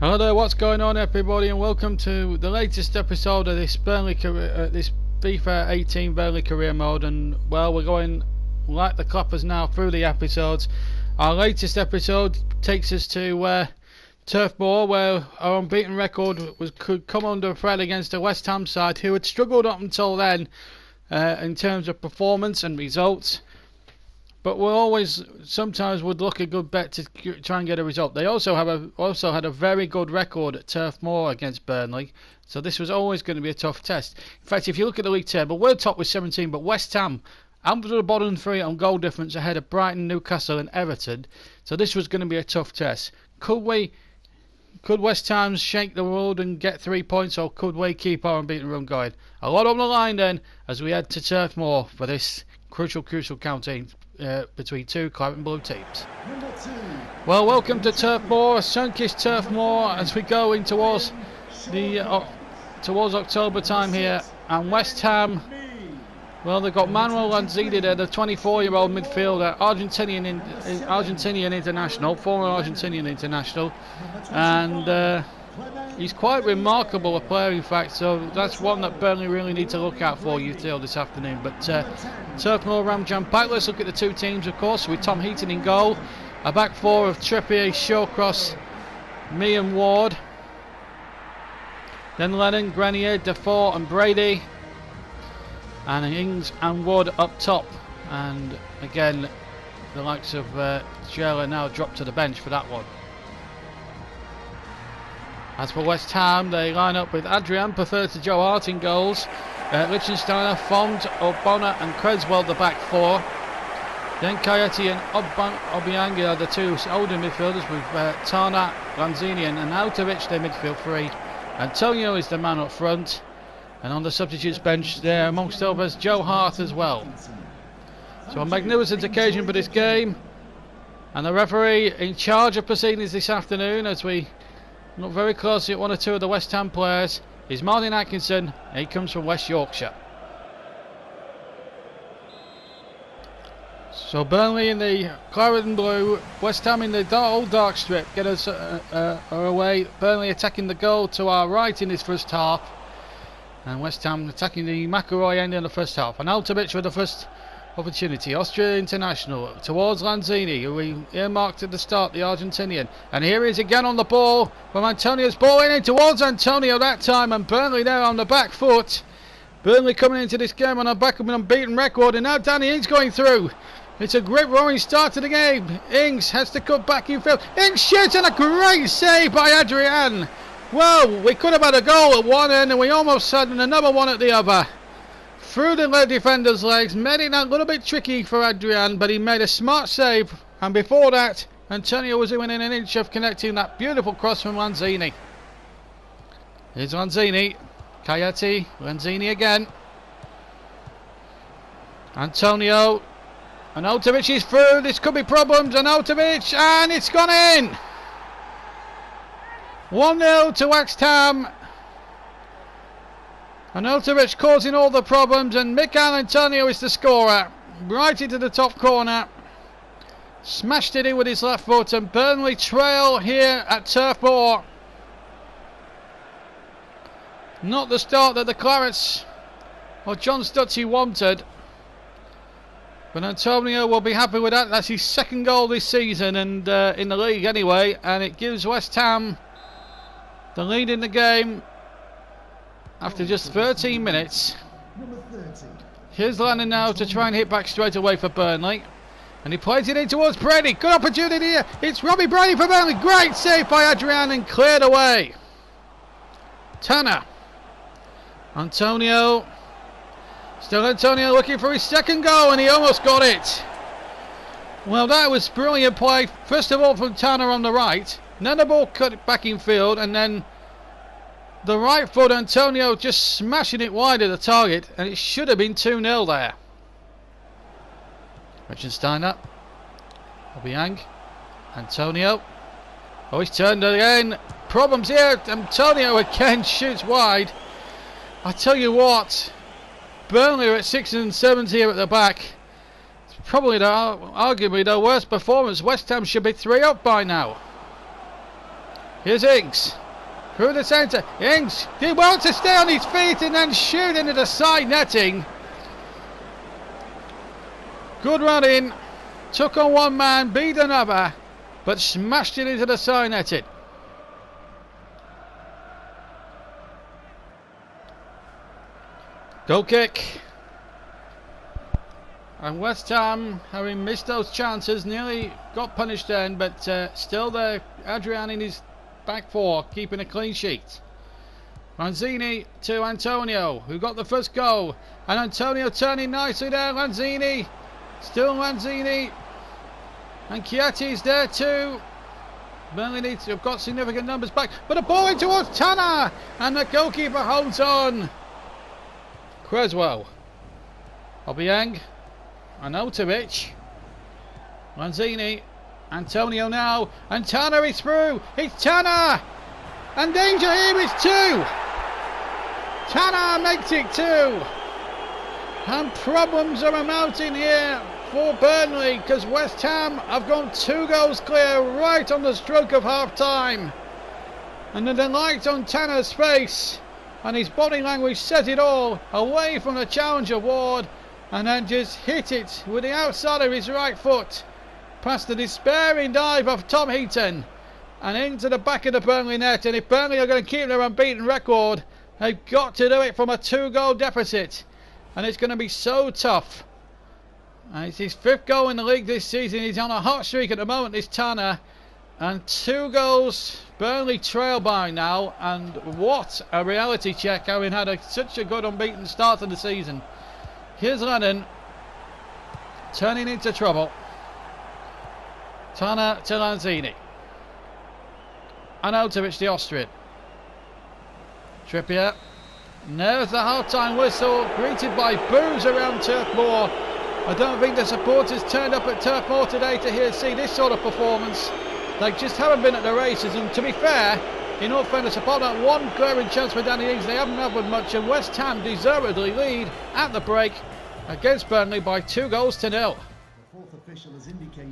Hello there, what's going on everybody, and welcome to the latest episode of this this FIFA 18 Burnley career mode. And well, we're going like the clappers now through the episodes. Our latest episode takes us to Turf Moor, where our unbeaten record could come under threat against a West Ham side who had struggled up until then in terms of performance and results. But sometimes would look a good bet to try and get a result. They also had a very good record at Turf Moor against Burnley, so this was always going to be a tough test. In fact, if you look at the league table, we're top with 17, but West Ham out of the bottom three on goal difference ahead of Brighton, Newcastle and Everton. So this was going to be a tough test. Could West Ham shake the world and get 3 points, or could we keep our unbeaten run going? A lot on the line then as we head to Turf Moor for this crucial campaign between two claret and blue teams. Well, welcome to Turf Moor, sun-kissed Turf Moor, as we go in towards October time here. And West Ham, well, they've got Manuel Lanzini there, the 24-year-old midfielder, Argentinian international, former Argentinian international, and he's quite remarkable a player, in fact, so that's one that Burnley really need to look out for this afternoon. But Turf Moor ram jam-packed. Let's look at the two teams, of course, with Tom Heaton in goal, a back four of Trippier, Shawcross, me and Ward, then Lennon, Grenier, Defoe and Brady, and Ings and Wood up top. And again, the likes of Jella now dropped to the bench for that one. As for West Ham, they line up with Adrian, preferred to Joe Hart in goals, Lichtensteiner, Font, Obona and Creswell the back four. Then Kayeti and Obiang are the two older midfielders, with Tana, Lanzini and Arnautovic their midfield three. Antonio is the man up front, and on the substitutes bench there amongst others Joe Hart as well. So a magnificent occasion for this game, and the referee in charge of proceedings this afternoon, as we look very closely at one or two of the West Ham players, is Martin Atkinson. He comes from West Yorkshire. So Burnley in the claret and blue, West Ham in the old dark strip get us away. Burnley attacking the goal to our right in this first half, and West Ham attacking the McElroy end in the first half. And Arnautovic with the first opportunity, Austria international, towards Lanzini, who we earmarked at the start, the Argentinian. And here he is again on the ball from Antonio's ball in towards Antonio that time, and Burnley there on the back foot. Burnley coming into this game on the back of an unbeaten record, and now Danny Ings going through. It's a great roaring start to the game. Ings has to cut back in field. Ings shoots, and a great save by Adrian. Well, we could have had a goal at one end and we almost had another one at the other. Through the defender's legs, made it a little bit tricky for Adrian, but he made a smart save. And before that, Antonio was within an inch of connecting that beautiful cross from Lanzini. Here's Lanzini, Kayeti, Lanzini again. Antonio, Arnautovic is through. This could be problems. Arnautovic, and it's gone in. 1-0 to West Ham. Arnautovic causing all the problems, and Mikel Antonio is the scorer. Right into the top corner. Smashed it in with his left foot, and Burnley trail here at Turf Moor. Not the start that the Clarets or John Stutzy wanted, but Antonio will be happy with that. That's his second goal this season, and in the league anyway, and it gives West Ham the lead in the game after just 13 minutes. Here's Lennon now to try and hit back straight away for Burnley, and he plays it in towards Brady. Good opportunity here. It's Robbie Brady for Burnley. Great save by Adrian and cleared away. Tanner, Antonio, still Antonio looking for his second goal, and he almost got it. Well, that was brilliant play, first of all from Tanner on the right, then the ball cut back in field, and then the right foot Antonio just smashing it wide of the target, and it should have been 2-0 there. Lichtensteiner, Obiang, Antonio. Oh, he's turned again. Problems here. Antonio again shoots wide. I tell you what, Burnley are at 6 and 7 here at the back. It's probably arguably their worst performance. West Ham should be 3 up by now. Here's Ings. Through the centre. Ings did well to stay on his feet and then shoot into the side netting. Good run in. Took on one man, beat another, but smashed it into the side netting. Goal kick. And West Ham, having missed those chances, nearly got punished then, but still there, Adrian in his back four, keeping a clean sheet. Lanzini to Antonio, who got the first goal. And Antonio turning nicely there, Lanzini. Still Lanzini. And Chietti's there too. Burnley needs to have got significant numbers back. But a ball in towards Tanner. And the goalkeeper holds on. Creswell. Obiang. Arnautovic. Lanzini. Antonio now. And Tanner is through. It's Tanner. And danger here is 2. Tanner makes it 2. And problems are mounting here for Burnley, because West Ham have gone 2 goals clear right on the stroke of half time. And the delight on Tanner's face and his body language says it all, away from the challenger Ward, and then just hit it with the outside of his right foot past the despairing dive of Tom Heaton and into the back of the Burnley net. And if Burnley are going to keep their unbeaten record, they've got to do it from a 2-goal deficit, and it's going to be so tough. And it's his 5th goal in the league this season. He's on a hot streak at the moment, this Tanner. And 2 goals, Burnley trail by now. And what a reality check, having had such a good unbeaten start to the season. Here's Lennon, turning into trouble. Tanner to Lanzini. Arnautovic, the Austrian. Trippier. There's the half-time whistle, greeted by boos around Turf Moor. I don't think the supporters turned up at Turf Moor today to see this sort of performance. They just haven't been at the races, and to be fair, in all fairness, apart from that one glaring chance for Danny Ings, they haven't had much, and West Ham deservedly lead at the break against Burnley by 2-0.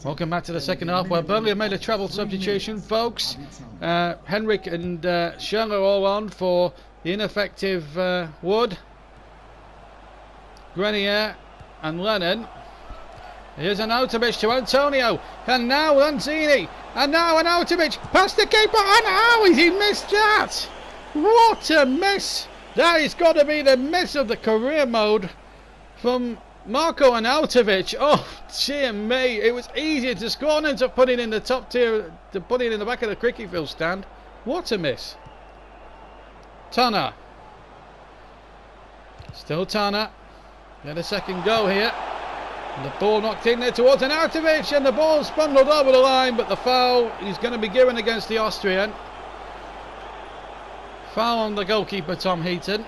Welcome back to the second half, where Burnley have made a treble substitution, folks. Henrik and Schürrle all on for the ineffective Wood, Grenier and Lennon. Here's Arnautovic to Antonio, and now Lanzini, and now Arnautovic past the keeper, and how has he missed that? What a miss! That has got to be the miss of the career mode from Marko Arnautovic. Oh dear me, it was easier to score than to put it in the top tier, to put it in the back of the cricket field stand. What a miss. Tanner. Still Tanner. Get a second go here. And the ball knocked in there towards Arnautovic, and the ball's bundled over the line, but the foul is going to be given against the Austrian. Foul on the goalkeeper, Tom Heaton.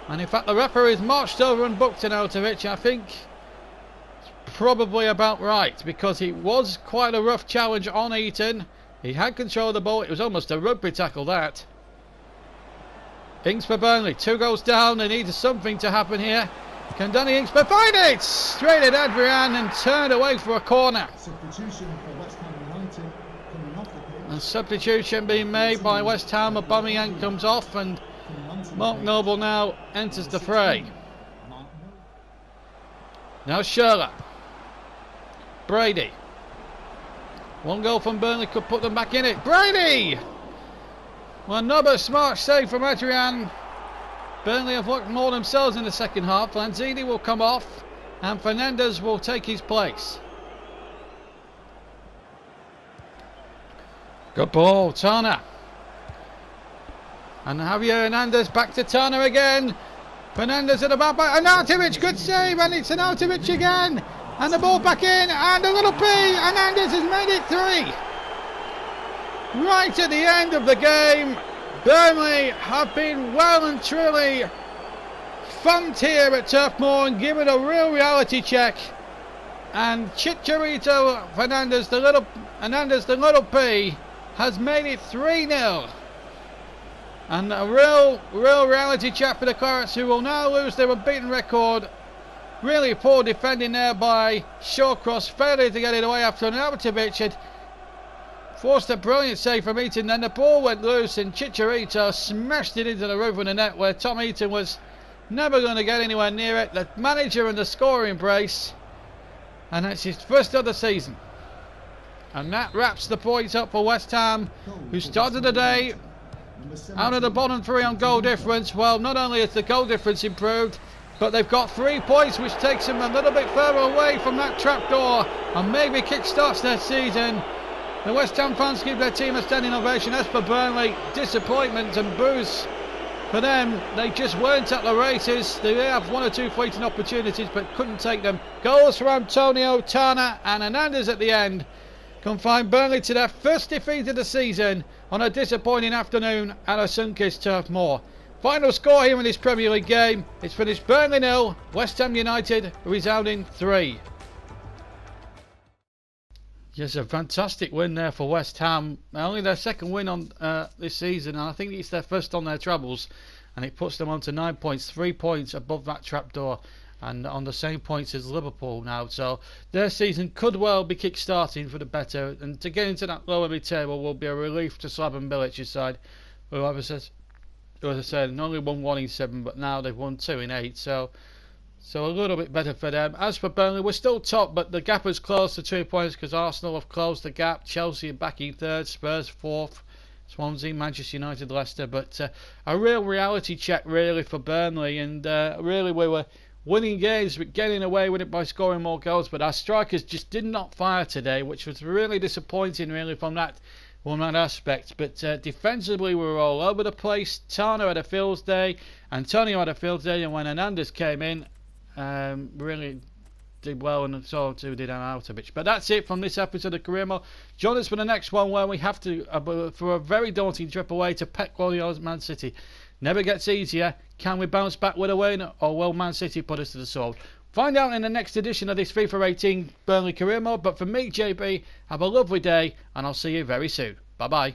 And in fact, the referee's marched over and booked Arnautovic. I think it's probably about right, because it was quite a rough challenge on Heaton. He had control of the ball. It was almost a rugby tackle, that. Ings for Burnley, 2 goals down. They need something to happen here. Can Danny Ings find it? Straight at Adrian and turned away for a corner. Substitution for West Ham United coming off the pitch. A substitution being made by West Ham. Aubameyang comes off, and Mark Noble now enters the fray. Now Schürrle. Brady. 1 goal from Burnley could put them back in it. Brady! Well, another smart save from Adrian. Burnley have looked more themselves in the second half. Lanzini will come off, and Fernandez will take his place. Good ball, Tanner. And Javier Hernandez back to Tanner again. Fernandez at the back. Arnautovic, good save, and it's Arnautovic again. And the ball back in, and a little P. Hernandez has made it 3. Right at the end of the game, Burnley have been well and truly thumped here at Turf Moor and given a real reality check. And Chicharito Hernandez, the little P, has made it 3-0. And a real reality check for the Clarets, who will now lose their unbeaten record. Really poor defending there by Shawcross, failure to get it away after Arnautovic had forced a brilliant save from Eaton, then the ball went loose and Chicharito smashed it into the roof of the net where Tom Eaton was never going to get anywhere near it. The manager and the scorer embrace, and that's his first of the season. And that wraps the points up for West Ham, who started the day out of the bottom three on goal difference. Well, not only has the goal difference improved, but they've got 3 points, which takes them a little bit further away from that trapdoor and maybe kick-starts their season. The West Ham fans give their team a standing ovation. As for Burnley, disappointment and boos for them. They just weren't at the races. They have 1 or 2 fleeting opportunities but couldn't take them. Goals from Antonio, Tana and Hernandez at the end confined Burnley to their first defeat of the season on a disappointing afternoon at a sun-kissed Turf Moor. Final score here in this Premier League game, it's finished Burnley 0, West Ham United resounding 3. Yes, a fantastic win there for West Ham. Only their second win on this season, and I think it's their first on their trebles, and it puts them on to 9 points, 3 points above that trapdoor, and on the same points as Liverpool now. So their season could well be kick-starting for the better, and to get into that lower mid-table will be a relief to Slaven Bilic's side, who, as I said, only won 1 in 7, but now they've won 2 in 8. So a little bit better for them. As for Burnley, we're still top, but the gap has closed to 2 points because Arsenal have closed the gap. Chelsea are back in 3rd, Spurs 4th, Swansea, Manchester United, Leicester. But a real reality check really for Burnley, and really we were winning games but getting away with it by scoring more goals. But our strikers just did not fire today, which was really disappointing really from that aspect. But defensively we were all over the place. Tana had a fields day, Antonio had a fields day, and when Hernandez came in, really did well, and so too did Arnautovic. But that's it from this episode of Career Mode. Join us for the next one, where we have to for a very daunting trip away to Pep Guardiola's Man City. Never gets easier. Can we bounce back with a win, or will Man City put us to the sword? Find out in the next edition of this FIFA 18 Burnley Career Mode. But for me, JB, have a lovely day, and I'll see you very soon. Bye bye.